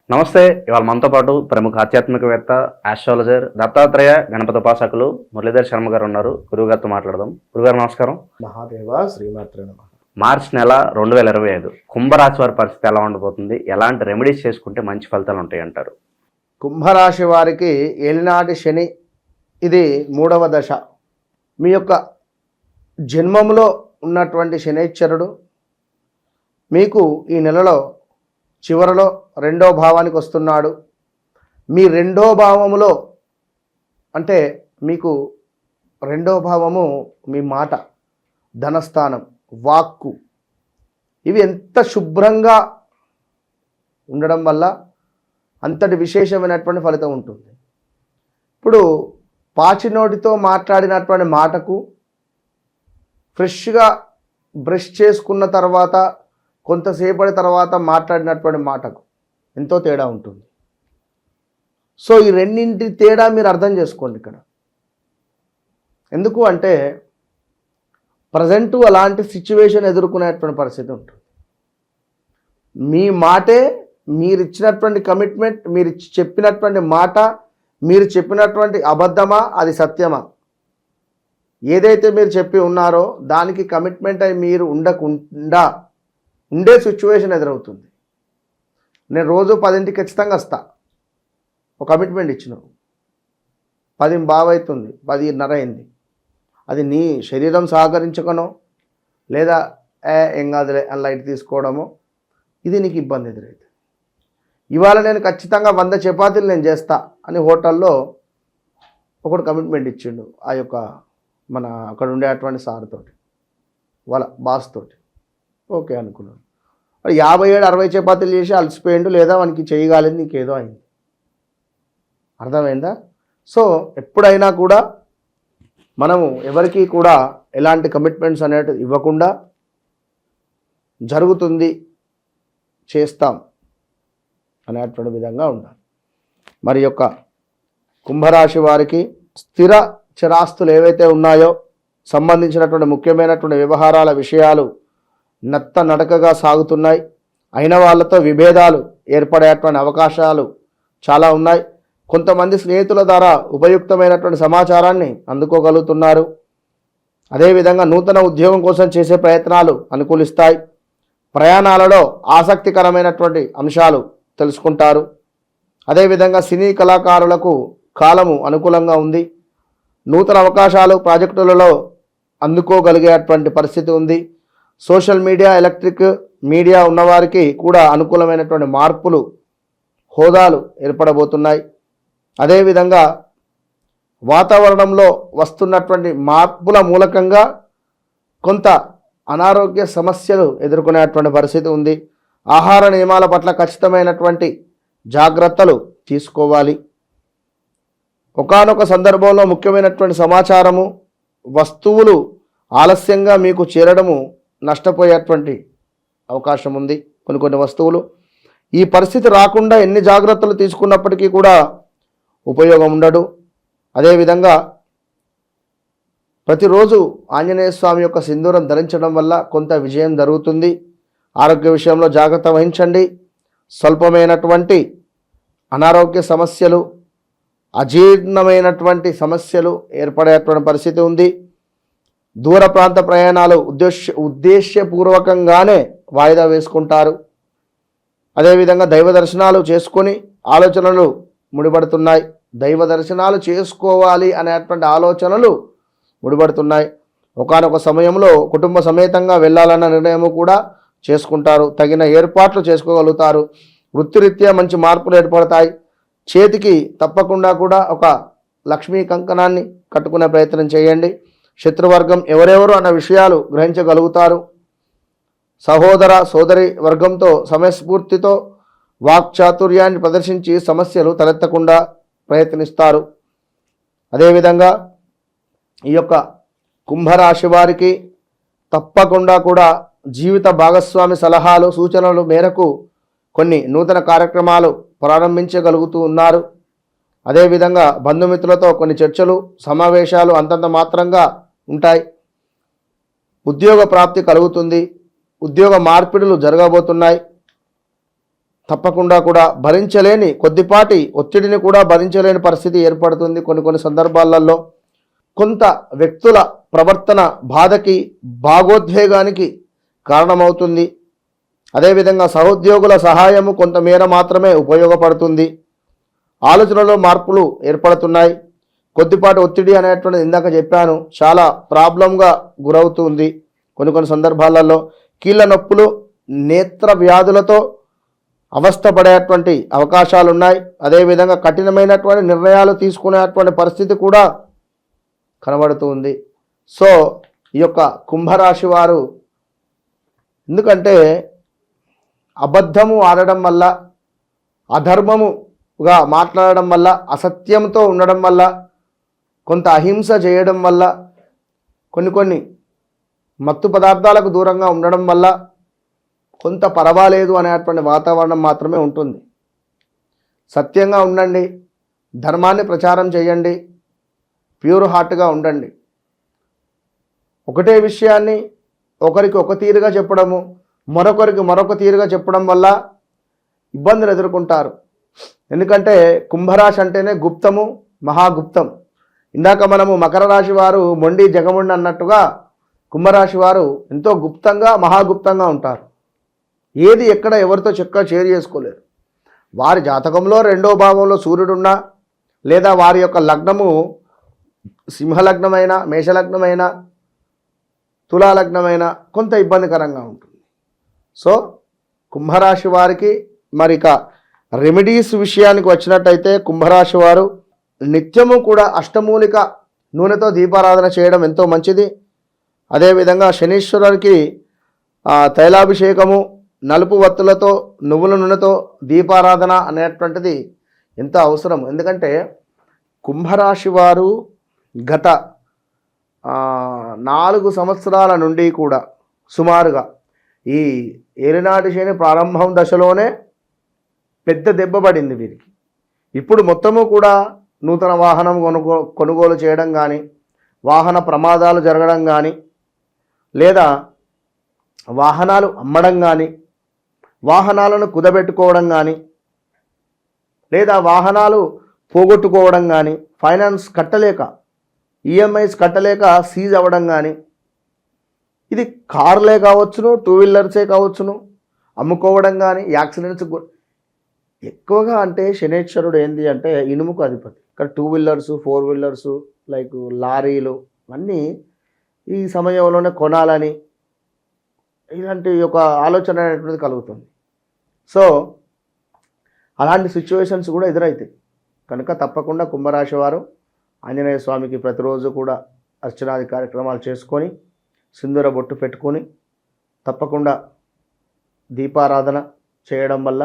నమస్తే. ఇవాళ మనతో పాటు ప్రముఖ ఆధ్యాత్మికవేత్త, ఆస్ట్రాలజర్, దత్తాత్రేయ గణపతి ఉపాసకులు మురళీధర్ శర్మ గారు ఉన్నారు. గురువుగారితో మాట్లాడదాం. గురుగారు నమస్కారం. మహాదేవ శ్రీమాత్రే నమః. మార్చి నెల 2025 కుంభరాశి వారి పరిస్థితి ఎలా ఉండబోతుంది? ఎలాంటి రెమెడీస్ చేసుకుంటే మంచి ఫలితాలు ఉంటాయి అంటారు? కుంభరాశి వారికి ఏలినాటి శని ఇది 3వ దశ. మీ యొక్క జన్మంలో ఉన్నటువంటి శనైశ్వరుడు మీకు ఈ నెలలో చివరలో 2వ భావానికి వస్తున్నాడు. మీ 2వ భావములో అంటే మీకు 2వ భావము మీ మాట, ధనస్థానం, వాక్కు ఇవి ఎంత శుభ్రంగా ఉండడం వల్ల అంతటి విశేషమైనటువంటి ఫలితం ఉంటుంది. ఇప్పుడు పాచినోటితో మాట్లాడినటువంటి మాటకు ఫ్రెష్గా బ్రష్ చేసుకున్న తర్వాత కొంతసేపటి తర్వాత మాట్లాడినటువంటి మాటకు ఎంతో తేడా ఉంటుంది. సో ఈ రెండింటి తేడా మీరు అర్థం చేసుకోండి ఇక్కడ. ఎందుకు అంటే ప్రజెంటు అలాంటి సిచ్యువేషన్ ఎదుర్కొనేటువంటి పరిస్థితి ఉంటుంది. మీ మాటే, మీరు ఇచ్చినటువంటి కమిట్మెంట్, మీరు చెప్పినటువంటి మాట, మీరు చెప్పినటువంటి అబద్ధమా అది సత్యమా, ఏదైతే మీరు చెప్పి ఉన్నారో దానికి కమిట్మెంట్ అయి మీరు ఉండకుండా ఉండే సిచ్యువేషన్ ఎదురవుతుంది. నేను రోజు 10ంటికి ఖచ్చితంగా వస్తా, ఒక కమిట్మెంట్ ఇచ్చినావు, 10 బావైతుంది, 10:30 అయింది. అది నీ శరీరం సహకరించకనో లేదా ఏం కాదులే అని లైట్ తీసుకోవడమో ఇది నీకు ఇబ్బంది ఎదురైతే. ఇవాళ నేను ఖచ్చితంగా 100 చపాతీలు నేను చేస్తా అని హోటల్లో ఒకడు కమిట్మెంట్ ఇచ్చిండు. ఆ యొక్క మన అక్కడ ఉండేటువంటి సార్ తోటి, వాళ్ళ బాస్ తోటి. ఓకే అనుకున్నాను. 57-60 చపాతీలు చేసి అలసిపోయిండు, లేదా వానికి చేయగాలని నీకేదో అయింది. అర్థమైందా? సో ఎప్పుడైనా కూడా మనము ఎవరికి కూడా ఎలాంటి కమిట్మెంట్స్ అనేవి ఇవ్వకుండా జరుగుతుంది చేస్తాం అనేటువంటి విధంగా ఉండాలి. మరి యొక్క కుంభరాశి వారికి స్థిర చిరాస్తులు ఏవైతే ఉన్నాయో సంబంధించినటువంటి ముఖ్యమైనటువంటి వ్యవహారాల విషయాలు నడకగా సాగుతున్నాయి. అయిన వాళ్ళతో విభేదాలు ఏర్పడేటువంటి అవకాశాలు చాలా ఉన్నాయి. కొంతమంది స్నేహితుల ద్వారా ఉపయుక్తమైనటువంటి సమాచారాన్ని అందుకోగలుగుతున్నారు. అదేవిధంగా నూతన ఉద్యోగం కోసం చేసే ప్రయత్నాలు అనుకూలిస్తాయి. ప్రయాణాలలో ఆసక్తికరమైనటువంటి అంశాలు తెలుసుకుంటారు. అదేవిధంగా సినీ కళాకారులకు కాలము అనుకూలంగా ఉంది. నూతన అవకాశాలు ప్రాజెక్టులలో అందుకోగలిగేటువంటి పరిస్థితి ఉంది. సోషల్ మీడియా, ఎలక్ట్రిక్ మీడియా ఉన్నవారికి కూడా అనుకూలమైనటువంటి మార్పులు, హోదాలు ఏర్పడబోతున్నాయి. అదేవిధంగా వాతావరణంలో వస్తున్నటువంటి మార్పుల మూలకంగా కొంత అనారోగ్య సమస్యలు ఎదుర్కొనేటువంటి పరిస్థితి ఉంది. ఆహార నియమాల పట్ల ఖచ్చితమైనటువంటి జాగ్రత్తలు తీసుకోవాలి. ఒకానొక సందర్భంలో ముఖ్యమైనటువంటి సమాచారము, వస్తువులు ఆలస్యంగా మీకు చేరడము నష్టపోయేటువంటి అవకాశం ఉంది. కొన్ని వస్తువులు ఈ పరిస్థితి రాకుండా ఎన్ని జాగ్రత్తలు తీసుకున్నప్పటికీ కూడా ఉపయోగం ఉండదు. అదేవిధంగా ప్రతిరోజు ఆంజనేయ స్వామి యొక్క సింధూరం ధరించడం వల్ల కొంత విజయం జరుగుతుంది. ఆరోగ్య విషయంలో జాగ్రత్త వహించండి. స్వల్పమైనటువంటి అనారోగ్య సమస్యలు, అజీర్ణమైనటువంటి సమస్యలు ఏర్పడేటువంటి పరిస్థితి ఉంది. దూర ప్రాంత ప్రయాణాలు ఉద్దేశ్యపూర్వకంగానే వాయిదా వేసుకుంటారు. అదేవిధంగా దైవ దర్శనాలు చేసుకొని ఆలోచనలు ముడిపడుతున్నాయి. దైవ దర్శనాలు చేసుకోవాలి అనేటువంటి ఆలోచనలు ముడిపడుతున్నాయి. ఒకానొక సమయంలో కుటుంబ సమేతంగా వెళ్ళాలన్న నిర్ణయం కూడా చేసుకుంటారు. తగిన ఏర్పాట్లు చేసుకోగలుగుతారు. వృత్తిరీత్యా మంచి మార్పులు ఏర్పడతాయి. చేతికి తప్పకుండా కూడా ఒక లక్ష్మీ కంకణాన్ని కట్టుకునే ప్రయత్నం చేయండి. శత్రువర్గం ఎవరెవరు అన్న విషయాలు గ్రహించగలుగుతారు. సహోదర సోదరి వర్గంతో సమయస్ఫూర్తితో వాక్చాతుర్యాన్ని ప్రదర్శించి సమస్యలు తలెత్తకుండా ప్రయత్నిస్తారు. అదేవిధంగా ఈ యొక్క కుంభరాశి వారికి తప్పకుండా కూడా జీవిత భాగస్వామి సలహాలు, సూచనల మేరకు కొన్ని నూతన కార్యక్రమాలు ప్రారంభించగలుగుతూ ఉన్నారు. అదేవిధంగా బంధుమిత్రులతో కొన్ని చర్చలు, సమావేశాలు అంతంత మాత్రంగా ఉంటాయి. ఉద్యోగ ప్రాప్తి కలుగుతుంది. ఉద్యోగ మార్పిడులు జరగబోతున్నాయి. తప్పకుండా కూడా భరించలేని కొద్దిపాటి ఒత్తిడిని కూడా భరించలేని పరిస్థితి ఏర్పడుతుంది కొన్ని సందర్భాలలో. కొంత వ్యక్తుల ప్రవర్తన బాధకి భాగోద్వేగానికి కారణమవుతుంది. అదేవిధంగా సహోద్యోగుల సహాయము కొంతమేర మాత్రమే ఉపయోగపడుతుంది. ఆలోచనలో మార్పులు ఏర్పడుతున్నాయి. కొద్దిపాటి ఒత్తిడి అనేటువంటిది ఇందాక చెప్పాను, చాలా ప్రాబ్లంగా గురవుతుంది. కొన్ని సందర్భాలలో కీళ్ళ నొప్పులు, నేత్ర వ్యాధులతో అవస్థపడేటువంటి అవకాశాలు ఉన్నాయి. అదేవిధంగా కఠినమైనటువంటి నిర్ణయాలు తీసుకునేటువంటి పరిస్థితి కూడా కనబడుతుంది. సో ఈ యొక్క కుంభరాశి వారు ఎందుకంటే అబద్ధము ఆడడం వల్ల, అధర్మముగా మాట్లాడడం వల్ల, అసత్యంతో ఉండడం వల్ల, కొంత అహింస చేయడం వల్ల, కొన్ని మత్తు పదార్థాలకు దూరంగా ఉండడం వల్ల కొంత పర్వాలేదు అనేటువంటి వాతావరణం మాత్రమే ఉంటుంది. సత్యంగా ఉండండి, ధర్మాన్ని ప్రచారం చేయండి, ప్యూర్ హార్ట్గా ఉండండి. ఒకటే విషయాన్ని ఒకరికి ఒక తీరుగా చెప్పడము, మరొకరికి మరొక తీరుగా చెప్పడం వల్ల ఇబ్బందులు ఎదుర్కొంటారు. ఎందుకంటే కుంభరాశి అంటేనే గుప్తము, మహాగుప్తం. ఇందాక మనము మకర రాశి వారు మొండి జగముండి అన్నట్టుగా కుంభరాశి వారు ఎంతో గుప్తంగా, మహాగుప్తంగా ఉంటారు. ఏది ఎక్కడ ఎవరితో షేర్ చేసుకోలేరు. వారి జాతకంలో 2వ భావంలో సూర్యుడున్నా, లేదా వారి యొక్క లగ్నము సింహలగ్నమైన, మేషలగ్నమైన, తులాలగ్నమైన కొంత ఇబ్బందికరంగా ఉంటుంది. సో కుంభరాశి వారికి మరిక రెమెడీస్ విషయానికి వచ్చినట్టయితే కుంభరాశి వారు నిత్యము కూడా అష్టమూలిక నూనెతో దీపారాధన చేయడం ఎంతో మంచిది. అదేవిధంగా శనీశ్వరుడికి తైలాభిషేకము, నలుపు వత్తులతో, నువ్వుల నూనెతో దీపారాధన అనేటువంటిది ఎంతో అవసరం. ఎందుకంటే కుంభరాశి వారు గత 4 సంవత్సరాల నుండి కూడా సుమారుగా ఈ ఏలినాటి శని ప్రారంభం దశలోనే పెద్ద దెబ్బ పడింది వీరికి. ఇప్పుడు మొత్తము కూడా నూతన వాహనం కొనుగోలు చేయడం కానీ, వాహన ప్రమాదాలు జరగడం కానీ, లేదా వాహనాలు అమ్మడం కానీ, వాహనాలను కుదబెట్టుకోవడం కానీ, లేదా వాహనాలు పోగొట్టుకోవడం కానీ, ఫైనాన్స్ కట్టలేక, ఈఎంఐస్ కట్టలేక సీజ్ అవ్వడం కానీ, ఇది కార్లే కావచ్చును, 2 వీలర్సే కావచ్చును, అమ్ముకోవడం కానీ, యాక్సిడెంట్స్ ఎక్కువగా. అంటే శనేశ్వరుడు ఏంది అంటే ఇనుముకు అధిపతి. ఇక్కడ 2 వీలర్సు, 4 వీలర్సు, లైక్ లారీలు అన్నీ ఈ సమయంలోనే కొనాలని ఇలాంటి ఒక ఆలోచన అనేటువంటిది కలుగుతుంది. సో అలాంటి సిచ్యువేషన్స్ కూడా ఎదురవుతాయి. కనుక తప్పకుండా కుంభరాశి వారు ఆంజనేయ స్వామికి ప్రతిరోజు కూడా అర్చనాది కార్యక్రమాలు చేసుకొని, సింధూర బొట్టు పెట్టుకొని, తప్పకుండా దీపారాధన చేయడం వల్ల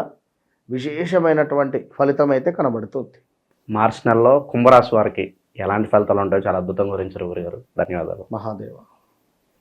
విశేషమైనటువంటి ఫలితం అయితే కనబడుతుంది. మార్చి నెలలో కుంభరాశి వారికి ఎలాంటి ఫలితాలు ఉంటాయో చాలా అద్భుతంగా వివరించారు గురుగారు. ధన్యవాదాలు. మహాదేవ.